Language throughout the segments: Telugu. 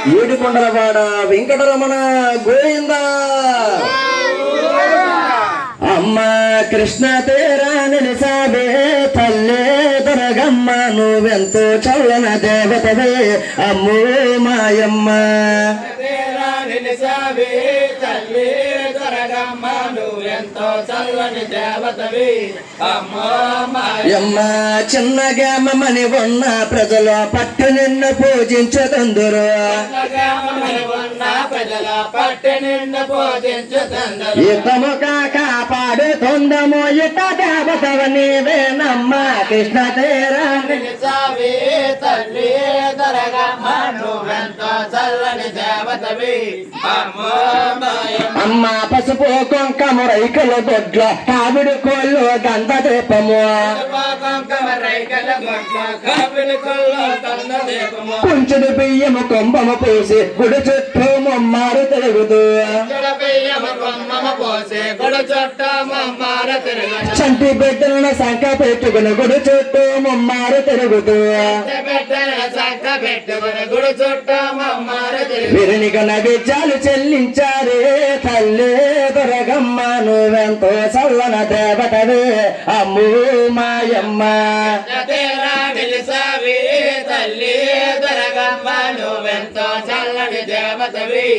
ఏడుకొండలవాడ వెంకటరమణ గోవింద. అమ్మ కృష్ణ తేరా నిలిసావే తల్లే దొరగమ్మ, నువ్వెంతో చల్లన దేవతవే అమ్మో మాయమ్మ. అమ్మ చిన్నగామని ఉన్న ప్రజలు పట్టు నిన్ను పూజించుతందురు, ఇతము కాపాడుతుందము ఇత దేవతవ నీవేనమ్మ. కృష్ణ తేరా తల్లి దొరగమ్మ, నువ్వెంతో చల్లని దేవతవి అమ్మ. పసుపు కుంకము రైకల గొడ్ల కావిడి కోళ్ళు గంధ దీపము, కుంచుడు బియ్యము కుంభము పూసి గుడి చుట్టూ ముమ్మారు తిరుగుతూ, చంటి బిడ్డలను సంఖ పెట్టుకుని గుడి చుట్టూ ముమ్మారు తిరుగుతూ, వీరినిక నైవేద్యాలు చెల్లించారే తల్లే దొరగమ్మ, నువ్వెంతో చల్లన దేవతవే అమ్మూ మాయమ్మ. తల్లి దొరగమ్మ, నువ్వెంతో చల్లని దేవతవి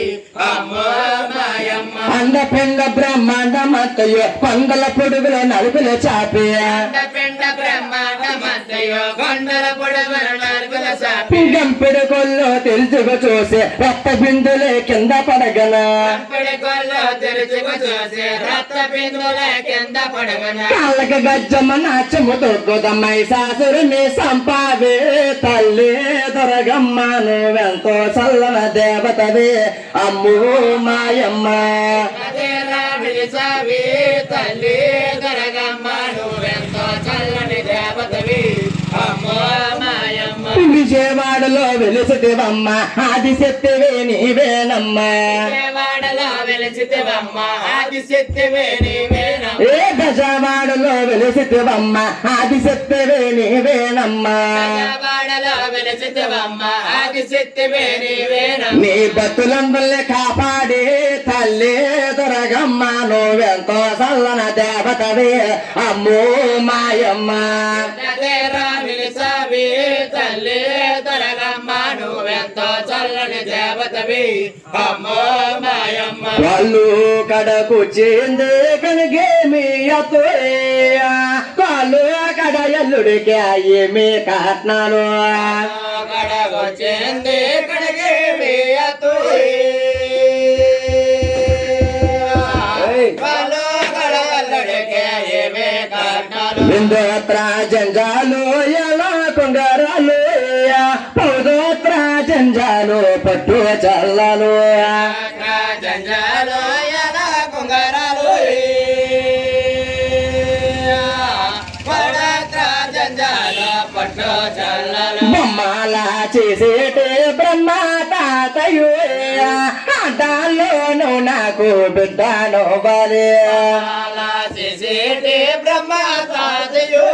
అమ్మో మాయమ్మ. అండపిండ బ్రహ్మాండ మత్తయో కొండల పొడుగుల నలుగుల చాపి, అండపిండ బ్రహ్మాండ మత్తయో కొండల పొడుగుల నలుగుల చాపి, గంపిడి కొల్లో తెలుసుకు చూసి రక్త బిందులే కింద పడగన, కాళ్ళకి గజ్జమ్మ నాచము తొక్కుదమ్మై సాసురుని సంపావే తల్లి దొరగమ్మ, నువ్వెంతో చల్లన దేవతవే అమ్మో మాయమ్మ. తల్లి దొరగమ్మ, నువ్వెంతో చల్లని దేవతవి అమ్మో మాయమ్మ. విజయవాడలో వెలిసిటివమ్మ ఆదిశక్తివే నీవేనమ్మ, విజయవాడలో వెలిసితివమ్మ ఆదిశక్తివే నీవేనమ్మ. ఏ గజవాడలో వెలిసిటివమ్మ ఆదిశక్తివే నీవేనమ్మ, విజయవాడలో వెలిసితివమ్మ ఆదిశక్తివే నీవేనమ్మ. నీ భక్తులందరినీ కాపాడే తల్లి దొరగమ్మ, నువ్వెంతో చల్లన దేవతవే అమ్మో మాయమ్మ. తల్లి దొరగమ్మ, నువ్వెంతో చల్లని దేవతవి అమ్మో మాయమ్మ. వాళ్ళు కడకు చేందే కనుగేమి అతోయ, కాళ్ళు కడ ఎల్లుడికి ఏమి కట్నాలు, కడగొచ్చింది కడగేమి అతోయ, బిందోత్ర జంజాలు ఎలా కొంగరాలు, పౌదోత్ర జంజాలు పట్టు చల్లాలు, జంజాలు ఎలా కొంగరాలు, జంజాలు పట్టు చల్లాలు. బొమ్మల చేసేటే బ్రహ్మ తాతయు, ఆటలోను నాకు బిడ్డను బలే, చేసేటి బ్రహ్మ తాతయు,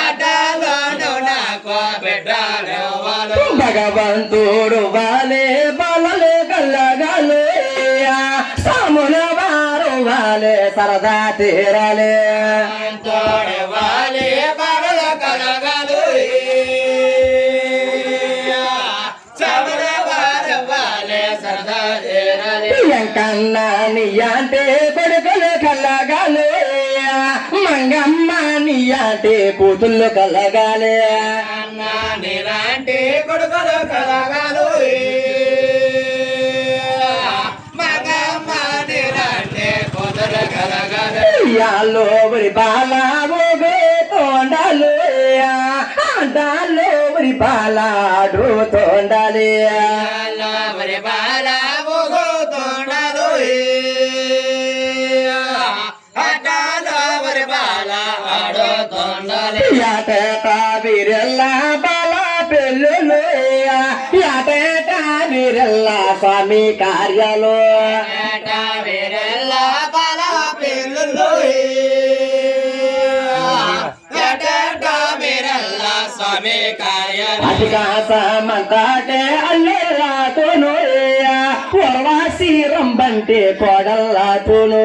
ఆటలోను నాకు బిడ్డను బలే. భగవంతుడు వాలే బలలే కల్లగాలే, సాముల వారు వాలే సరదా తీరాలే, తోడవాలి బడల కలగలు, కన్నా నీయంటే కొడుకులు కలగాలి, మంగమ్మ నీయంటే కూతుళ్ళు కలగాలి, నీలాంటి కొడుకులు కలగాలు, మగమ్మ నీలాంటి కూతురు కలగాలు. యాలో వరి బాల ఊగే తోండాలు, ఆడాలో వరి బాల ఆడు తోండాలి, మరి బాల తోండాలు, ఆడాలో మరి బాల ఆడు తోండాలి. యాటేట వీరెల్లా బాల పెళ్ళులు, యాటేట వీరెల్లా స్వామి కార్యాలు, వీరెల్లా బాల పెళ్ళులు, స్వామి కార్యం అధికాసమంతాటే అల్లేరాతోను పూర్వాసి రంబంటే కోడల్లాతోను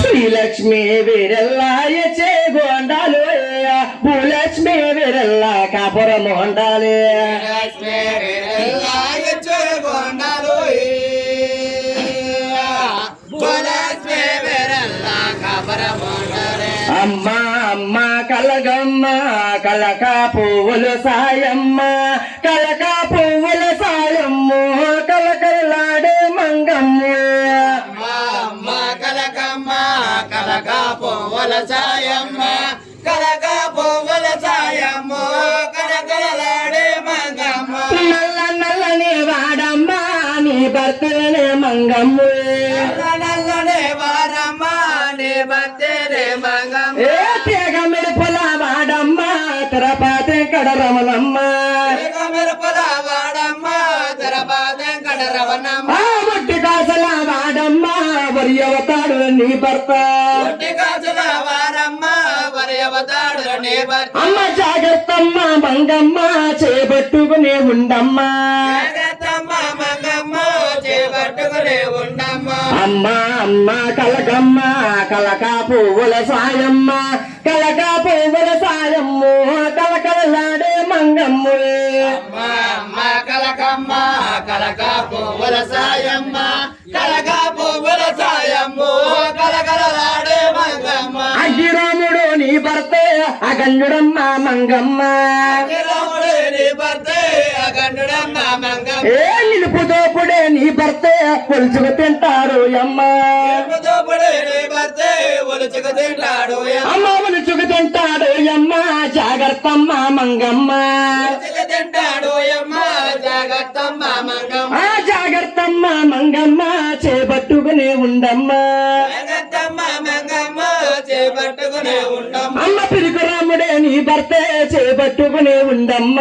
శ్రీలక్ష్మి వీరల్లాయ చే గోండాలు భూలక్ష్మి వీరల్లా కాపురం ఉండాలి అమ్మ అమ్మ కలగమ్మ కలక పువ్వులు సాయమ్మ కలక పువ్వుల సాయమ్మ కలకలాడే మంగమ్మ కలకమ్మ కలక పువ్వుల సాయమ్మ కలక పువ్వుల సాయమ్మ కలకలాడే మంగమ్మ నల్ల నల్లని వాడమ్మ నీ భర్తనే మంగమ్మ నల్లనే వారమ్మ నీ భక్తినే మంగమ్మ ఏ తీగ మెరుపుల వాడమ్మ తిరుపతి కడరమలమ్మ మెరుపుల వాడమ్మ తిరుపతి కడరవనమ్మ ఒట్టి కాసల వాడమ్మ వరి అవతాడు నీ భర్త ఒట్టి కాసుల వారమ్మ వరి అవతాడు నీ భర్త అమ్మ జాగ్రత్తమ్మ మంగమ్మ చేపట్టుకునే ఉండమ్మ జగత్తమ్మ మంగమ్మ చేపట్టుకునే ఉండమ్మ అమ్మ అమ్మ కలకమ్మ కలక పువ్వుల సాయమ్మ కలక పువ్వుల సాయమ్మ కలకలాడే మంగమ్మ అమ్మ కలకమ్మ కలక పువ్వుల సాయమ్మ కలక పువ్వుల సాయమ్మ కలకలాడే మంగమ్మ అగ్గిరాముడు నీ భర్తే అగన్యుడమ్మ మంగమ్మ రాముడే నీ భర్తే అగండుడమ్మ మంగమ్మ ఏ నిలుపుదోపుడే నీ భర్తే కొలుచుకు తింటారు అమ్మ దోపుడే నీ భర్తే ఒలుచుకు తింటాడు అమ్మ ఒలుచుకు తింటాడు అమ్మ జాగ్రత్తమ్మ మంగమ్మ ఒలుచుకు తింటాడు అమ్మ జాగ్రత్తమ్మ మంగమ్మ ఆ జాగ్రత్తమ్మ మంగమ్మ చేపట్టుకునే ఉండమ్మ జాగ్రత్తమ్మ మంగమ్మ చేపట్టుకునే ఉండమ్మ అమ్మ పిరుకురాముడే నీ భర్తే చేపట్టుకునే ఉండమ్మ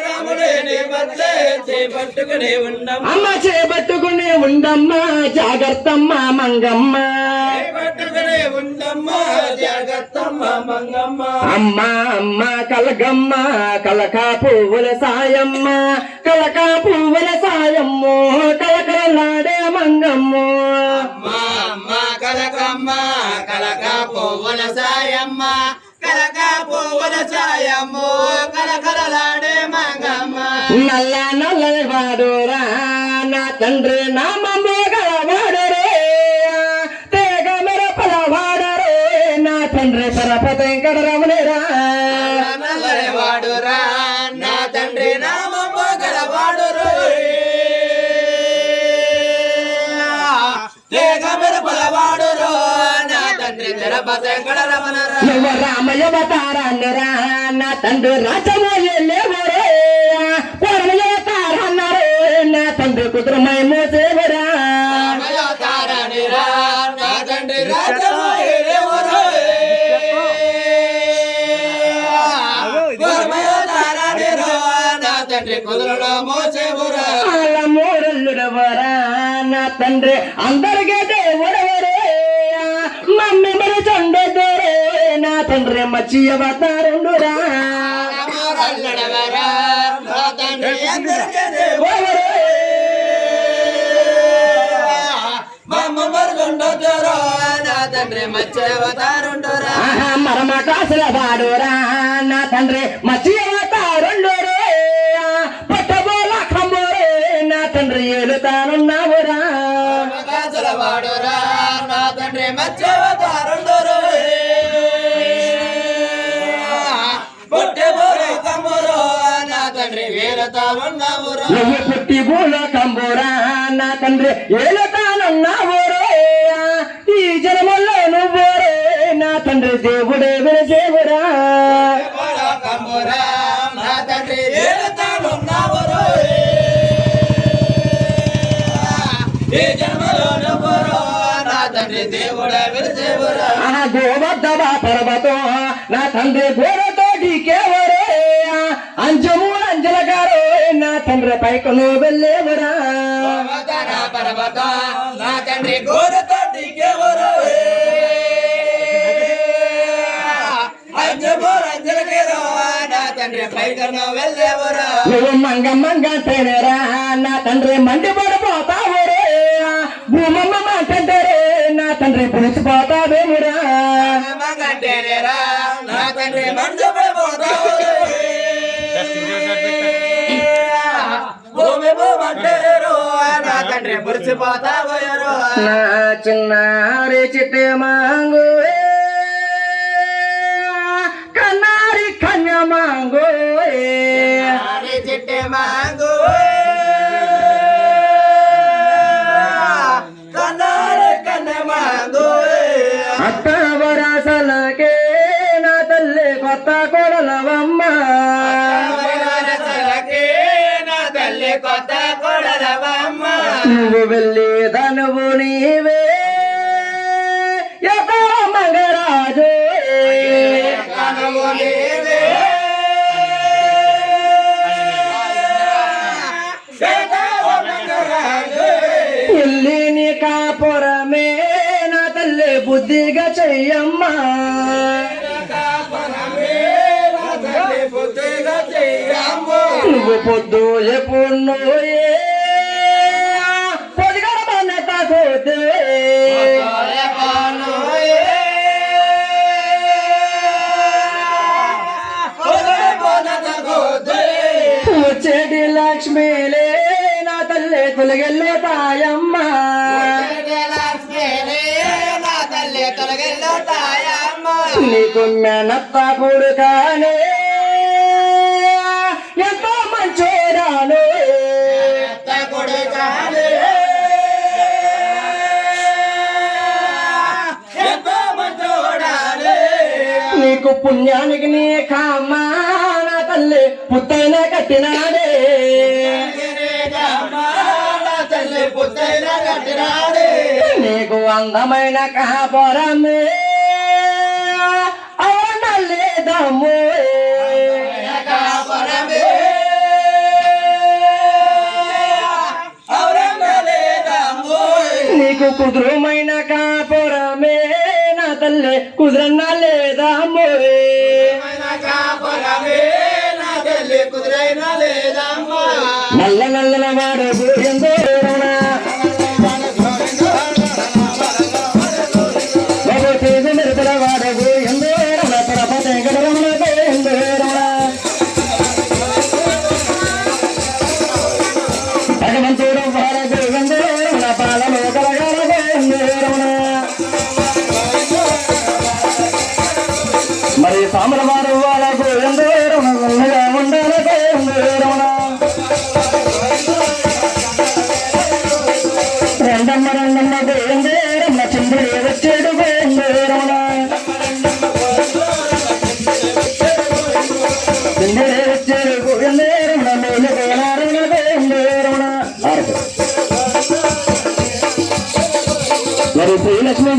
రాముడే నీ భర్తే చేపట్టుకునే ఉండమ్మ అమ్మ చేపట్టుకునే ఉండమ్మ జాగ్రత్తమ్మ మంగమ్మ చేపట్టుకునే ఉండమ్మ జాగ్రత్తమ్మ మంగమ్మ అమ్మ అమ్మ కలగమ్మ కలక పువ్వుల సాయమ్మ కలక పువ్వుల సాయమ్మ కలకలాడే మంగమ్మ అమ్మ కలకమ్మ కలక పువ్వుల సాయమ్మ కలక పువ్వుల సాయమ్మ కలకలాడే మంగమ్మ నల్ల నల్లని వాడురా నా తండ్రి నామము గలవాడరే తేగ మెరపల వాడరే నా తండ్రి పరపతి కడరవనేరా నల్లని వాడురా నా తండ్రి నామము గలవాడురు తేగ మెరుపుల వాడురు నా తండ్రి తెరపసెంకడ రమణరా నువ్వు రామయ్యవతారన్నరా నా తండ్రి రాజమోయలేవరే పరమయ్యవతారన్నరే నా తండ్రి కుదురమై మోసేవరా రామయోతారనిరా నా తండ్రి రాజమోయలేవరు రామయోతారనిరా నా తండ్రి కుదురలో మోసేవురా వాళ్ళ మూడల్లుడవరా నా తండ్రి అందరికీ దేవుడవరే మమ్మీ మరి చండోరే నా తండ్రి మచ్చి అవతారుండురా రామోరల్లడవరా నా తండ్రి అందరికీ దేవుడు మమ్మ మరుగుండొద్దురా నా తండ్రి మత్స్యవతారుండురా మరమ కాసుల వాడురా నా తండ్రి మచ్చి అవతారుండురే పట్టబోల ఖంబోరే నా తండ్రి ఏలుతానున్నావురా కాసుల వాడురా నా తండ్రి మత్స్యవతారుండురు పుట్టి భూలోకమురు నా తండ్రి వీరతానున్నావురా నువ్వు పుట్టి భూలోకంబోరా నా తండ్రి ఏలుతానున్నావురే ఈ జనముల్లో నువ్వురే నా తండ్రి దేవుడే విరసేవురా భూలోకమురా నా తండ్రి వీరతానున్నావురు ఈ జన్మలో నువ్వురు నా తండ్రి దేవుడే విరసేవురా గోవర్ధవ పర్వతం నా తండ్రి గోరతో డీకేవరే అంజము అంజల గారు నా తండ్రి పైకను వెళ్ళేవరా అవతార పర్వతం నా తండ్రి గోరతోటికెవరు అంజలికేరో నా తండ్రి పైకను వెళ్ళేవరు నువ్వు మంగ మంగ అంటేనేరా నా తండ్రి మండి పడిపోతావురే భూమమ్మ మాటంటారే నా తండ్రి పులిసిపోతావేమురా మంగంటేనేరా నా తండ్రి మండి పడిపోతావు భూమి భూమంటేరు నా తండ్రి మురిసిపోతావరు నా చిన్నారి చిట్టే మాంగు కన్నారి కన్య మాంగు చిట్టే మాంగు కన్నారి కన్య మాంగు అత్త వరాసలకే నా తల్లి కొత్త కొడలవమ్మ కొత్త కొడలవమ్మ నువ్వు వెళ్ళి ధనువు నీవే యథా మంగరాజు కనువు నీవే ఇల్లి నీ కాపురమే నా తల్లి బుద్ధిగా చెయ్యమ్మా నువ్వు పొద్దు ఎప్పుడు పొదిగడ బాధ్యత కోతే వచ్చేటి లక్ష్మీలే నా తల్లి తొలగెళ్ళే తాయమ్మ నీకు మెనత్త కొడుకానే ఎంతో మంచోరాను నీకు పుణ్యానికి నీ కామ్మా నా తల్లి పుత్తైన కట్టినాడే నీకు అందమైన కాపురమే అవనలేదమ్ము నీకు కుదురుమైన కాపురమే నా తల్లి కుదురన్న లేదమ్ము నల్ల నల్లన వాడు ఎందో వాడగు ఎందో పరపతి గడరమణకు ఎందో భగవంతుడు వాడగు ఎందో పాలము కలగలగు ఎందో మరి సామల వారు వాళ్ళకు ఎందో ఉండాలకు ఎందో రెండమ్మకు ఎందో చిందుడు వచ్చేడు మరి శ్రీలక్ష్మి